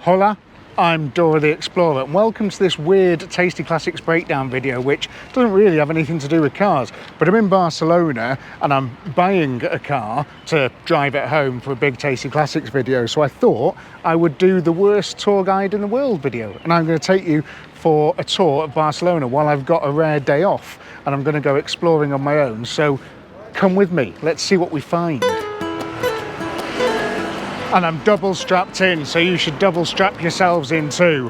Hola, I'm Dora the Explorer and welcome to this weird Tasty Classics breakdown video which doesn't really have anything to do with cars, but I'm in Barcelona and I'm buying a car to drive at home for a big Tasty Classics video, so I thought I would do the worst tour guide in the world video, and I'm going to take you for a tour of Barcelona while I've got a rare day off and I'm going to go exploring on my own, so come with me, let's see what we find. And I'm double strapped in, so you should double strap yourselves in too.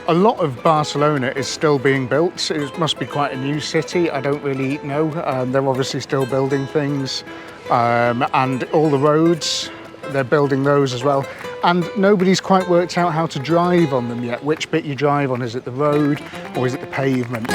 A lot of Barcelona is still being built. It must be quite a new city, I don't really know. They're obviously still building things. And all the roads, they're building those as well. And nobody's quite worked out how to drive on them yet. Which bit you drive on, is it the road or is it the pavement?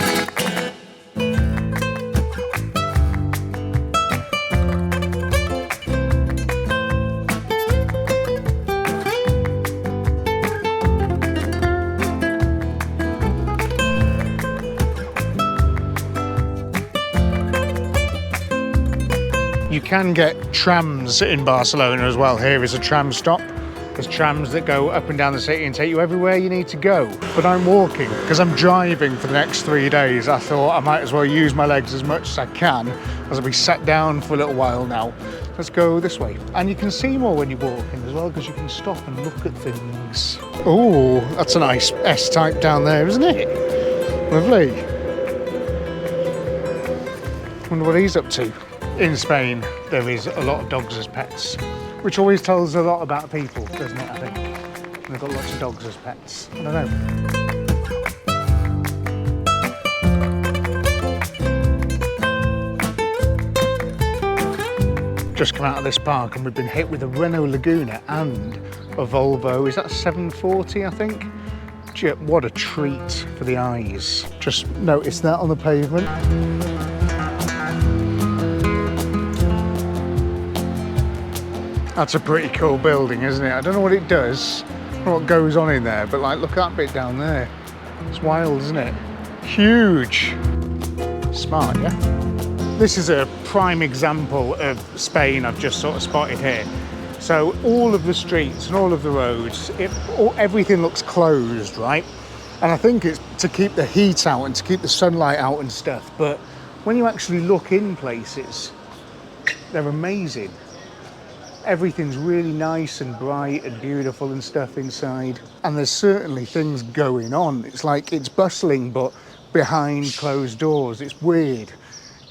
You can get trams in Barcelona as well. Here is a tram stop. There's trams that go up and down the city and take you everywhere you need to go. But I'm walking because I'm driving for the next 3 days. I thought I might as well use my legs as much as I can as I'll be sat down for a little while now. Let's go this way. And you can see more when you're walking as well because you can stop and look at things. Oh, that's a nice S-Type down there, isn't it? Lovely. Wonder what he's up to. In Spain, there is a lot of dogs as pets, which always tells a lot about people, doesn't it, I think? And they've got lots of dogs as pets. I don't know. Just come out of this park and we've been hit with a Renault Laguna and a Volvo. Is that a 740, I think? What a treat for the eyes. Just notice that on the pavement. That's a pretty cool building, isn't it? I don't know what it does, I don't know what goes on in there, but like, look at that bit down there. It's wild, isn't it? Huge. Smart, yeah? This is a prime example of Spain I've just sort of spotted here. So all of the streets and all of the roads, everything looks closed, right? And I think it's to keep the heat out and to keep the sunlight out and stuff, but when you actually look in places, they're amazing. Everything's really nice and bright and beautiful and stuff inside. And there's certainly things going on. It's like it's bustling, but behind closed doors. It's weird.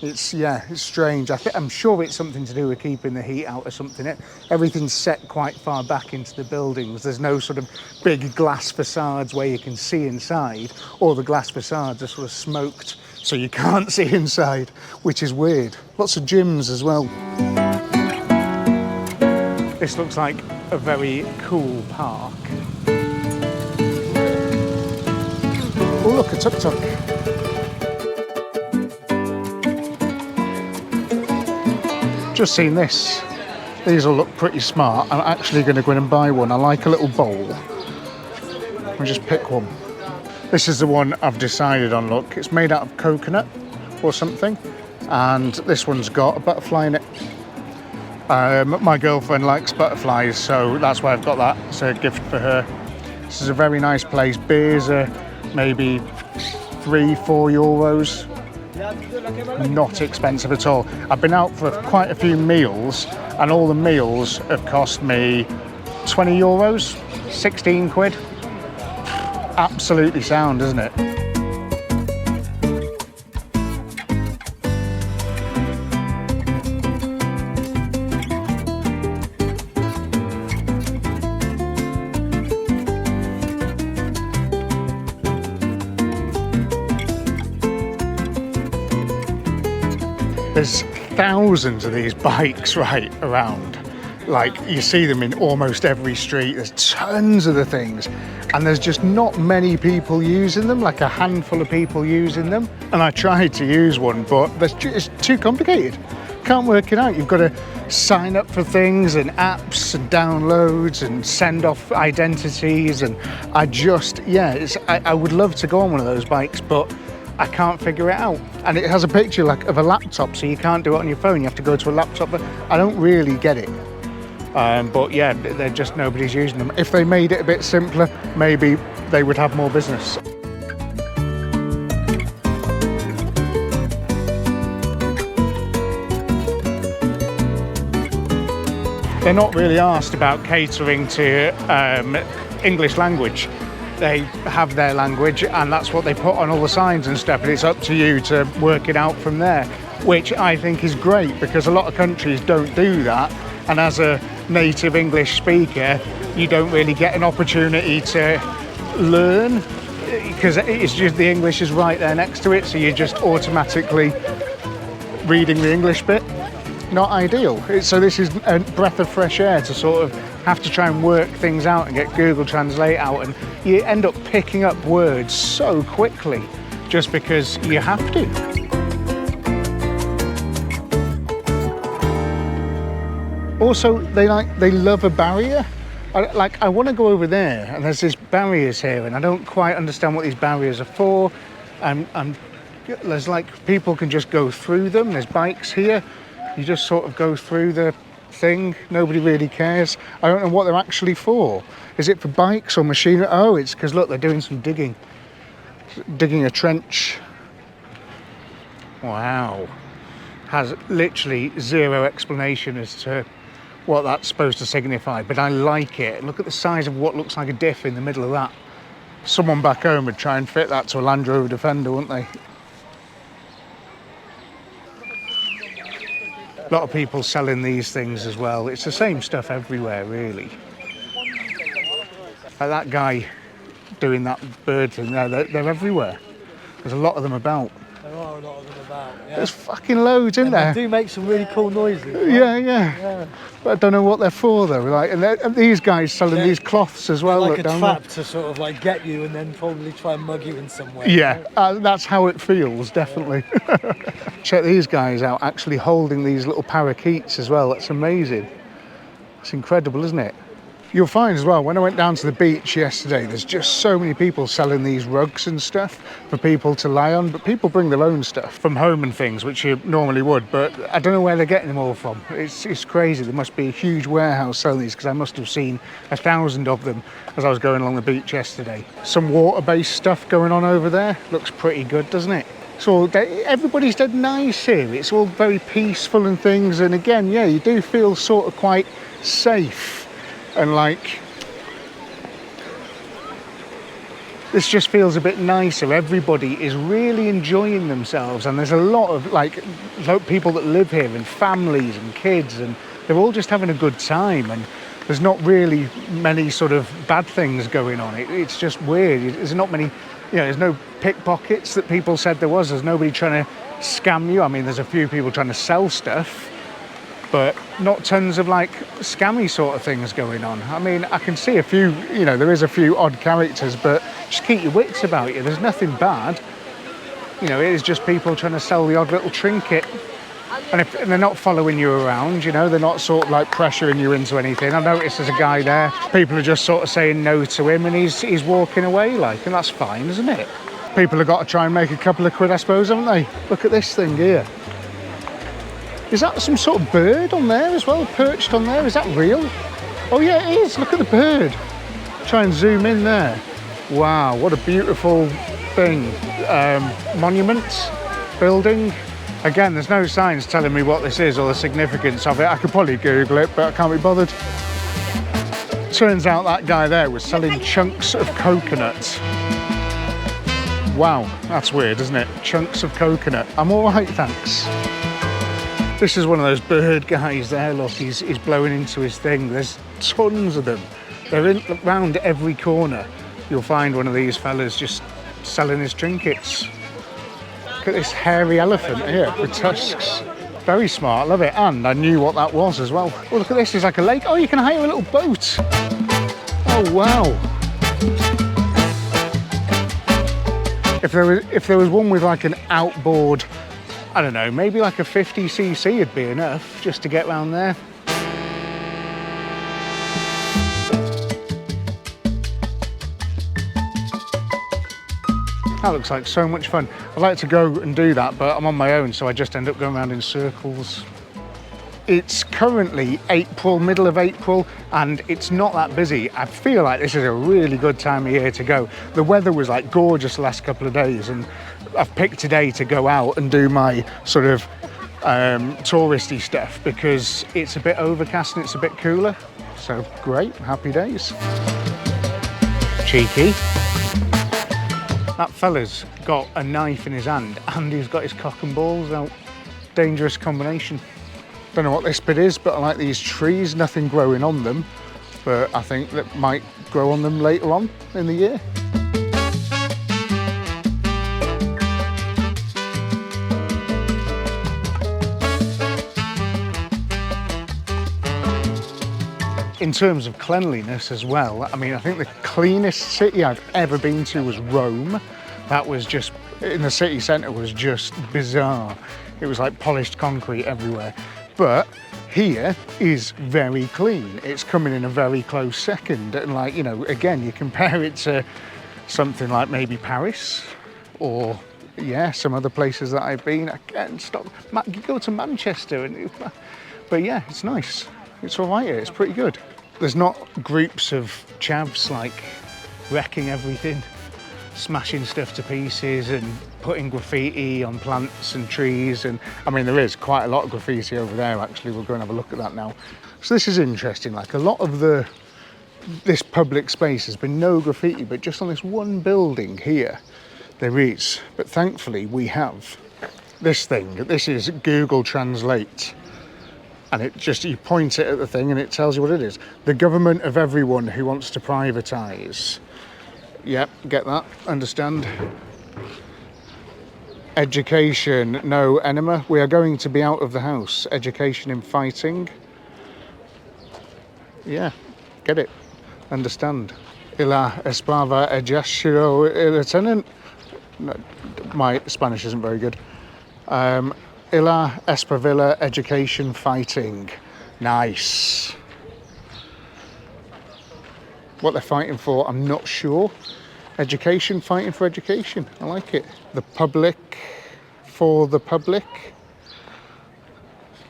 It's strange. I'm sure it's something to do with keeping the heat out or something. Everything's set quite far back into the buildings. There's no sort of big glass facades where you can see inside. All the glass facades are sort of smoked, so you can't see inside, which is weird. Lots of gyms as well. This looks like a very cool park. Oh look, a tuk-tuk. Just seen this. These all look pretty smart. I'm actually going to go in and buy one. I like a little bowl. Let me just pick one. This is the one I've decided on, look. It's made out of coconut or something. And this one's got a butterfly in it. My girlfriend likes butterflies, so that's why I've got that. It's a gift for her. This is a very nice place. Beers are maybe €3-4. Not expensive at all. I've been out for quite a few meals, and all the meals have cost me €20, 16 quid. Absolutely sound, isn't it? There's thousands of these bikes right around. Like, you see them in almost every street. There's tons of the things. And there's just not many people using them, like a handful of people using them. And I tried to use one, but it's too complicated. Can't work it out. You've got to sign up for things and apps and downloads and send off identities. And I would love to go on one of those bikes, but I can't figure it out. And it has a picture of a laptop, so you can't do it on your phone. You have to go to a laptop. But I don't really get it. But yeah, they're just, nobody's using them. If they made it a bit simpler, maybe they would have more business. They're not really asked about catering to English language. They have their language and that's what they put on all the signs and stuff, and it's up to you to work it out from there, which I think is great because a lot of countries don't do that, and as a native English speaker you don't really get an opportunity to learn because it's just the English is right there next to it, so you're just automatically reading the English bit. Not ideal. So this is a breath of fresh air to sort of have to try and work things out and get Google Translate out, and you end up picking up words so quickly just because you have to. Also, they love a barrier. I want to go over there, and there's these barriers here, and I don't quite understand what these barriers are for. There's like people can just go through them. There's bikes here. You just sort of go through the thing. Nobody really cares. I don't know what they're actually for. Is it for bikes or machinery? Oh, it's because look, they're doing some digging. Digging a trench. Wow. Has literally zero explanation as to what that's supposed to signify, but I like it. Look at the size of what looks like a diff in the middle of that. Someone back home would try and fit that to a Land Rover Defender, wouldn't they? A lot of people selling these things as well. It's the same stuff everywhere, really. Like that guy doing that bird thing there, they're everywhere. There's a lot of them about. There are a lot of them about, yeah. There's fucking loads in there. They do make some really cool noises. Right? Yeah. But I don't know what they're for though. Like, and these guys selling these cloths as well. Like a trap to sort of like get you and then probably try and mug you in some way. Yeah, that's how it feels, definitely. Yeah. Check these guys out, actually holding these little parakeets as well. That's amazing. It's incredible, isn't it? You'll find as well, when I went down to the beach yesterday, there's just so many people selling these rugs and stuff for people to lie on, but people bring their own stuff from home and things, which you normally would, but I don't know where they're getting them all from. It's crazy. There must be a huge warehouse selling these, because I must have seen 1,000 of them as I was going along the beach yesterday. Some water-based stuff going on over there. Looks pretty good, doesn't it? So everybody's dead nice here. It's all very peaceful and things, and again, yeah, you do feel sort of quite safe. And like, this just feels a bit nicer. Everybody is really enjoying themselves, and there's a lot of like people that live here and families and kids, and they're all just having a good time, and there's not really many sort of bad things going on. It's just weird. There's not many, there's no pickpockets that people said there was. There's nobody trying to scam you. I mean, there's a few people trying to sell stuff, but not tons of like scammy sort of things going on. I mean, I can see a few, there is a few odd characters, but just keep your wits about you. There's nothing bad. It is just people trying to sell the odd little trinket. And if they're not following you around, they're not sort of like pressuring you into anything. I noticed there's a guy there, people are just sort of saying no to him, and he's walking away like, and that's fine, isn't it? People have got to try and make a couple of quid, I suppose, haven't they? Look at this thing here. Is that some sort of bird on there as well, perched on there? Is that real? Oh yeah, it is. Look at the bird. Try and zoom in there. Wow, what a beautiful thing. Monument, building. Again, there's no signs telling me what this is or the significance of it. I could probably Google it, but I can't be bothered. Turns out that guy there was selling chunks of coconut. Wow, that's weird, isn't it? Chunks of coconut. I'm all right, thanks. This is one of those bird guys there, look, he's blowing into his thing. There's tons of them. They're around every corner. You'll find one of these fellas just selling his trinkets. Look at this hairy elephant here with tusks. Very smart, love it. And I knew what that was as well. Oh, look at this, it's like a lake. Oh, you can hire a little boat. Oh, wow. If there was one with like an outboard, I don't know, maybe like a 50cc would be enough just to get round there. That looks like so much fun. I'd like to go and do that, but I'm on my own, so I just end up going around in circles. It's currently April, middle of April, and it's not that busy. I feel like this is a really good time of year to go. The weather was like gorgeous the last couple of days, and I've picked today to go out and do my sort of touristy stuff because it's a bit overcast and it's a bit cooler. So great, happy days. Cheeky. That fella's got a knife in his hand and he's got his cock and balls out. Dangerous combination. Don't know what this bit is, but I like these trees, nothing growing on them, but I think that might grow on them later on in the year. In terms of cleanliness as well, I mean, I think the cleanest city I've ever been to was Rome. That was just, in the city centre was just bizarre. It was like polished concrete everywhere. But here is very clean. It's coming in a very close second. And like, you know, again, you compare it to something like maybe Paris or, yeah, some other places that I've been. Again, you go to Manchester, but yeah, it's nice. It's all right here, it's pretty good. There's not groups of chavs like wrecking everything, smashing stuff to pieces and putting graffiti on plants and trees. And I mean, there is quite a lot of graffiti over there actually. We'll go and have a look at that now. So this is interesting, like a lot of this public space has been no graffiti, but just on this one building here, there is. But thankfully we have this thing. This is Google Translate. And it just, you point it at the thing and it tells you what it is. The government of everyone who wants to privatise. Yep, get that, understand. Education, no enema. We are going to be out of the house. Education in fighting. Yeah, get it, understand. Ila esprava ejashiro lieutenant. No, my Spanish isn't very good. Illa Espravilla education fighting. Nice. What they're fighting for, I'm not sure. Education, fighting for education. I like it. The public for the public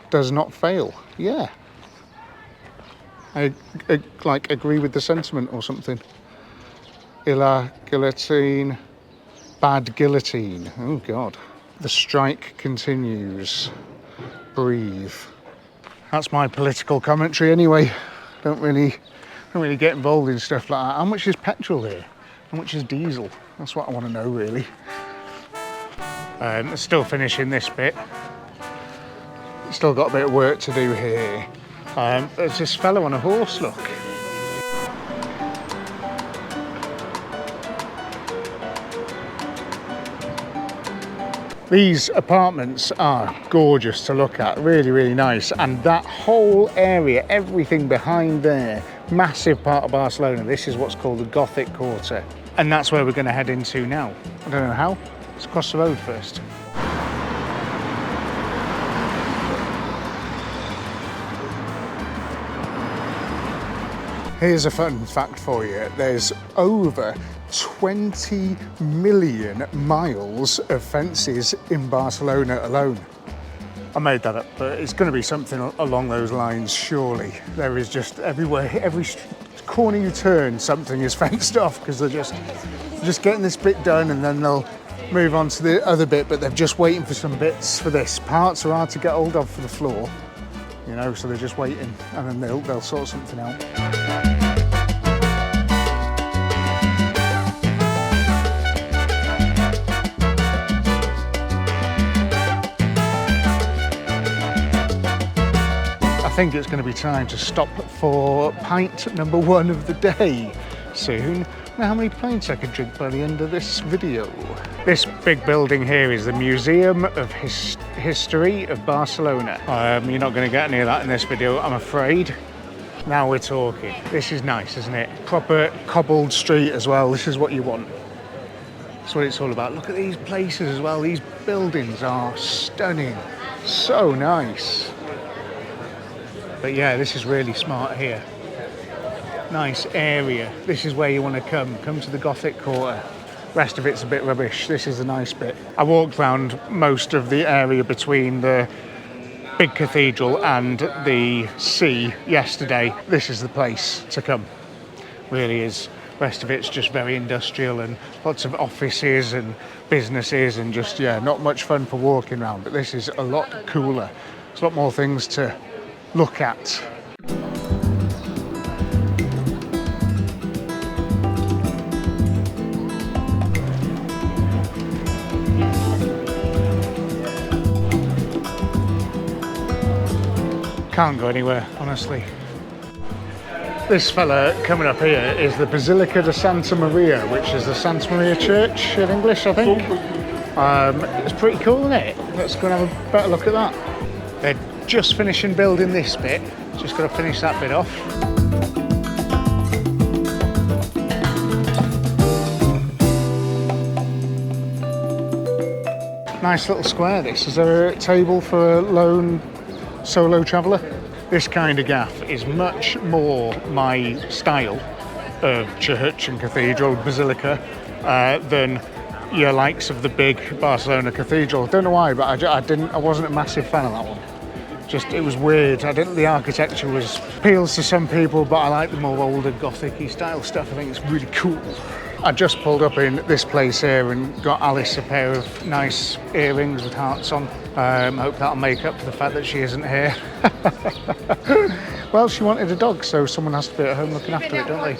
does not fail. Yeah. I like agree with the sentiment or something. Illa guillotine. Bad guillotine. Oh God. The strike continues. Breathe. That's my political commentary anyway. Don't really get involved in stuff like that. How much is petrol here? How much is diesel? That's what I want to know really. Still finishing this bit. Still got a bit of work to do here. There's this fellow on a horse, look. These apartments are gorgeous to look at, really, really nice. And that whole area, everything behind there, massive part of Barcelona. This is what's called the Gothic Quarter. And that's where we're going to head into now. I don't know how. Let's cross the road first. Here's a fun fact for you. There's over 20 million miles of fences in Barcelona alone. I made that up, but it's going to be something along those lines, surely. There is just everywhere, every corner you turn, something is fenced off because they're just getting this bit done and then they'll move on to the other bit, but they're just waiting for some bits for this. Parts are hard to get hold of for the floor, you know, so they're just waiting and then they'll sort something out. I think it's going to be time to stop for pint number one of the day soon. Now, how many pints I could drink by the end of this video? This big building here is the Museum of History of Barcelona. You're not going to get any of that in this video, I'm afraid. Now we're talking. This is nice, isn't it? Proper cobbled street as well. This is what you want. That's what it's all about. Look at these places as well. These buildings are stunning. So nice. But yeah, this is really smart here. Nice area. This is where you want to come to the Gothic Quarter. Rest of it's a bit rubbish. This is the nice bit. I walked around most of the area between the big cathedral and the sea yesterday, this is the place to come. Really is. The rest of it's just very industrial and lots of offices and businesses and just, yeah, not much fun for walking around. But this is a lot cooler. There's a lot more things to look at. Can't go anywhere, honestly. This fella coming up here is the Basilica de Santa Maria, which is the Santa Maria Church in English, I think. It's pretty cool, isn't it? Let's go and have a better look at that. They're just finishing building this bit. Just got to finish that bit off. Nice little square, this. Is there a table for a lone solo traveller? This kind of gaff is much more my style of church and cathedral, basilica, than your likes of the big Barcelona cathedral. Don't know why, but I wasn't a massive fan of that one. Just, it was weird. The architecture appeals to some people, but I like the more older Gothic-y style stuff. I think it's really cool. I just pulled up in this place here and got Alice a pair of nice earrings with hearts on. Hope that'll make up for the fact that she isn't here. Well, she wanted a dog, so someone has to be at home looking after it, don't they?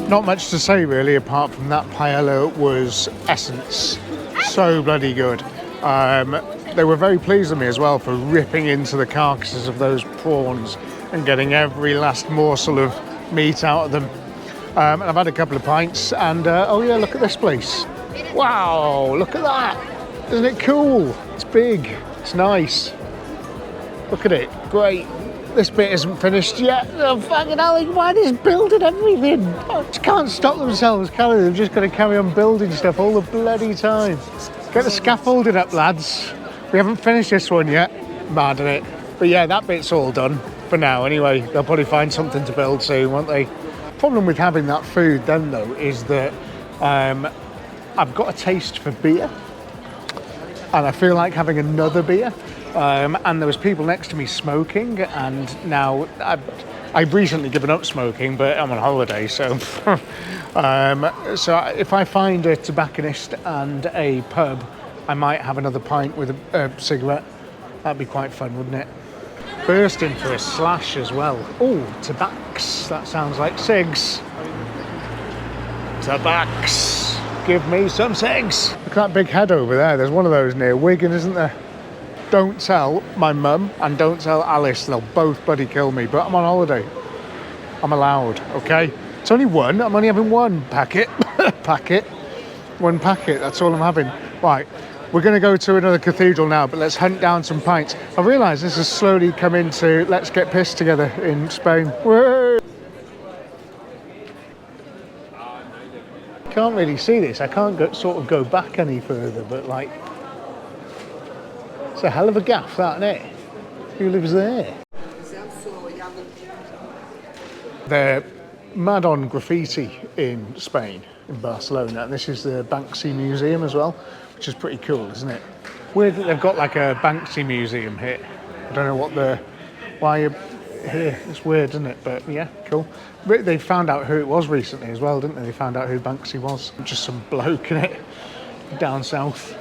Not much to say really, apart from that paella was essence. So bloody good. They were very pleased with me as well for ripping into the carcasses of those prawns and getting every last morsel of meat out of them. And I've had a couple of pints and oh yeah, look at this place. Wow, look at that. Isn't it cool? It's big, it's nice. Look at it, great. This bit isn't finished yet. Oh, fucking hell, why is building everything? Just can't stop themselves, can they? They've just got to carry on building stuff all the bloody time. Get the scaffolding up, lads. We haven't finished this one yet. Mad at it. But yeah, that bit's all done for now anyway. They'll probably find something to build soon, won't they? Problem with having that food then though is that I've got a taste for beer and I feel like having another beer. And there was people next to me smoking, and now I've recently given up smoking, but I'm on holiday, so so if I find a tobacconist and a pub, I might have another pint with a cigarette. That'd be quite fun, wouldn't it? Bursting for a slash as well. Oh, tobacs. That sounds like cigs. Tobacs. Give me some cigs. Look at that big head over there. There's one of those near Wigan, isn't there? Don't tell my mum and don't tell Alice, they'll both bloody kill me, but I'm on holiday. I'm allowed, okay? It's only one, I'm only having one packet. One packet, that's all I'm having. Right, we're gonna go to another cathedral now, but let's hunt down some pints. I realise this has slowly come into let's get pissed together in Spain. Whoa. Can't really see this, I can't sort of go back any further, but like, it's a hell of a gaff, that, isn't it? Who lives there? They're mad on graffiti in Spain, in Barcelona, and this is the Banksy Museum as well, which is pretty cool, isn't it? Weird that they've got like a Banksy Museum here. I don't know why you're here. It's weird, isn't it? But yeah, cool. They found out who it was recently as well, didn't they? They found out who Banksy was. Just some bloke, innit? Down south.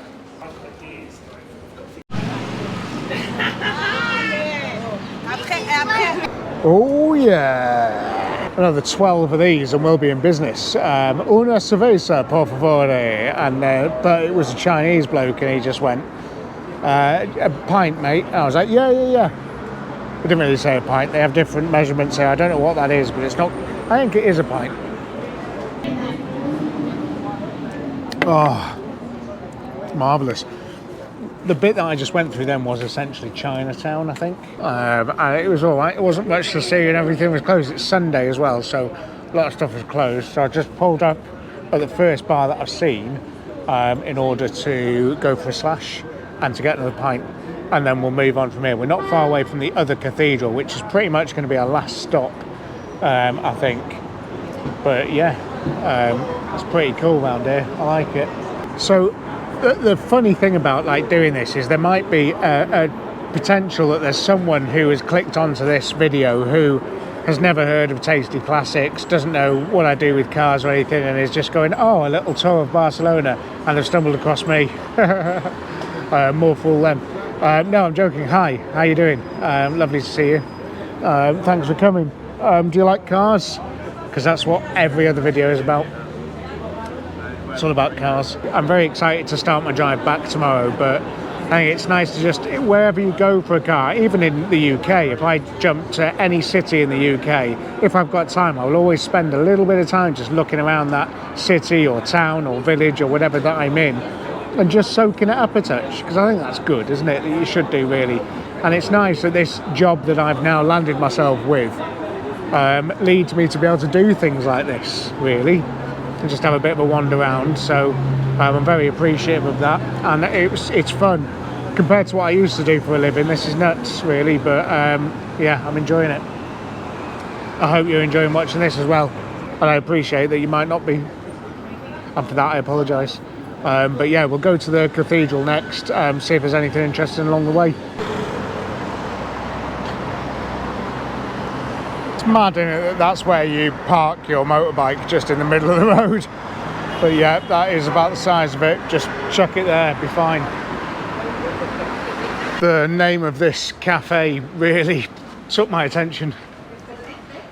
Oh yeah! Another 12 of these and we'll be in business. Una cerveza, por favor. And but it was a Chinese bloke and he just went, a pint, mate. And I was like, yeah. They didn't really say a pint. They have different measurements here. I don't know what that is, but it's not. I think it is a pint. Oh, marvellous. The bit that I just went through then was essentially Chinatown, I think. And it was all right. It wasn't much to see and everything was closed. It's Sunday as well, so a lot of stuff was closed. So I just pulled up at the first bar that I've seen in order to go for a slash and to get another pint. And then we'll move on from here. We're not far away from the other cathedral, which is pretty much going to be our last stop, I think. But yeah, it's pretty cool around here. I like it. So the funny thing about like doing this is there might be a potential that there's someone who has clicked onto this video who has never heard of Tasty Classics, doesn't know what I do with cars or anything, and is just going, oh, a little tour of Barcelona, and have stumbled across me. More fool them. No, I'm joking. Hi, how you doing? Lovely to see you. Thanks for coming. Do you like cars? Because that's what every other video is about. It's all about cars. I'm very excited to start my drive back tomorrow, but I think it's nice to just, wherever you go for a car, even in the UK, if I jump to any city in the UK, if I've got time, I will always spend a little bit of time just looking around that city or town or village or whatever that I'm in, and just soaking it up a touch, because I think that's good, isn't it? That you should do, really. And it's nice that this job that I've now landed myself with leads me to be able to do things like this, really, and just have a bit of a wander around. So I'm very appreciative of that, and it's fun compared to what I used to do for a living. This is nuts, really, but yeah, I'm enjoying it. I hope you're enjoying watching this as well, and I appreciate that you might not be, and for that I apologise. But yeah, we'll go to the cathedral next, see if there's anything interesting along the way. It's mad, isn't it, that that's where you park your motorbike, just in the middle of the road. But yeah, that is about the size of it. Just chuck it there, be fine. The name of this cafe really took my attention.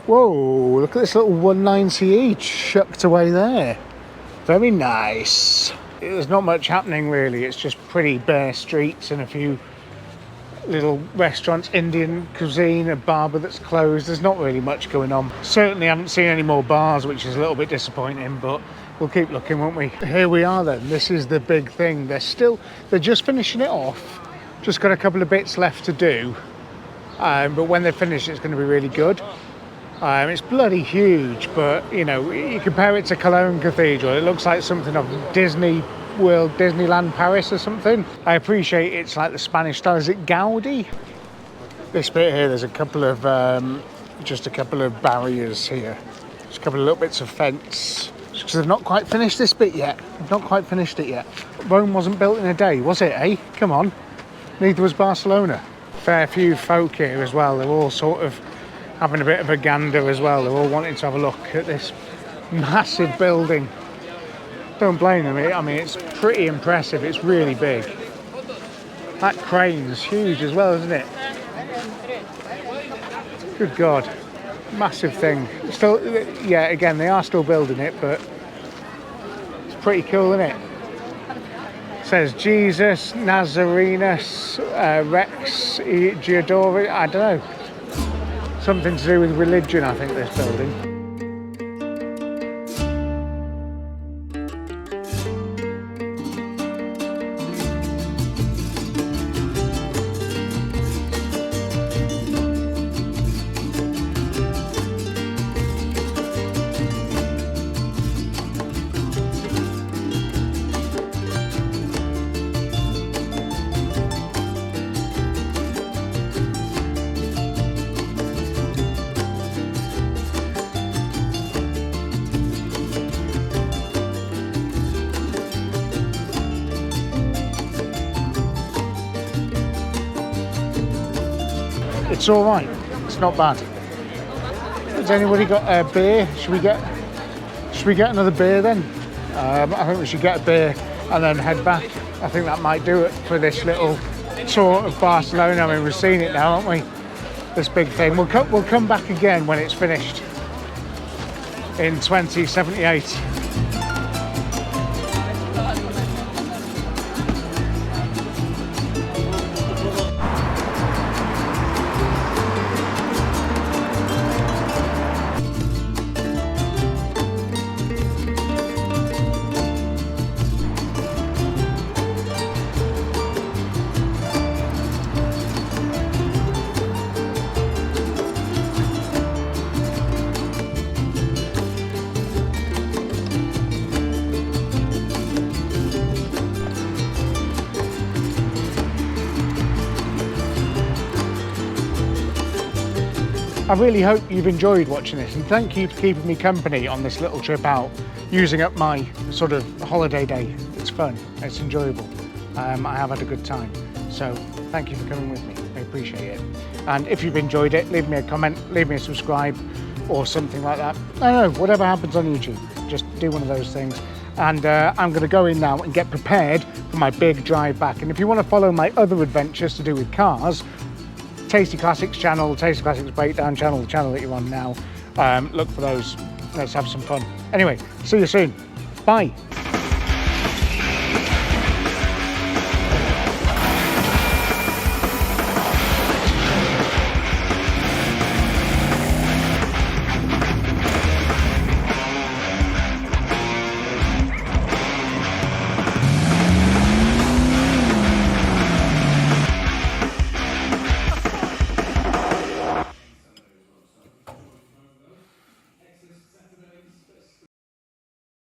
Whoa, look at this little 190e chucked away there. Very nice. There's not much happening really, it's just pretty bare streets and a few little restaurants, Indian cuisine, a barber that's closed. There's not really much going on. Certainly haven't seen any more bars, which is a little bit disappointing, but we'll keep looking, won't we? Here we are then. This is the big thing. They're just finishing it off. Just got a couple of bits left to do. But when they finish, it's going to be really good. It's bloody huge, but you know, you compare it to Cologne Cathedral, it looks like something of Disney World, Disneyland Paris or something. I appreciate it's like the Spanish style. Is it Gaudi? This bit here, there's a couple of just a couple of barriers here. Just a couple of little bits of fence. Because they've not quite finished this bit yet. They've not quite finished it yet. Rome wasn't built in a day, was it, eh? Come on. Neither was Barcelona. Fair few folk here as well. They're all sort of having a bit of a gander as well. They're all wanting to have a look at this massive building. Don't blame them. I mean, it's pretty impressive. It's really big. That crane's huge as well, isn't it? Good God. Massive thing. Still, yeah, again, they are still building it, but it's pretty cool, isn't it? It says Jesus, Nazarenus, Rex, Giordora, I don't know. Something to do with religion, I think, this building. It's all right. It's not bad. Has anybody got a beer? Should we get another beer then? I think we should get a beer and then head back. I think that might do it for this little tour of Barcelona. I mean, we've seen it now, haven't we? This big thing. We'll come back again when it's finished in 2078. I really hope you've enjoyed watching this, and thank you for keeping me company on this little trip out, using up my sort of holiday day. It's fun, it's enjoyable. I have had a good time. So thank you for coming with me, I appreciate it. And if you've enjoyed it, leave me a comment, leave me a subscribe or something like that. I don't know, whatever happens on YouTube, just do one of those things. And I'm gonna go in now and get prepared for my big drive back. And if you wanna follow my other adventures to do with cars, Tasty Classics channel, Tasty Classics Breakdown channel, the channel that you're on now, look for those. Let's have some fun. Anyway, see you soon. Bye.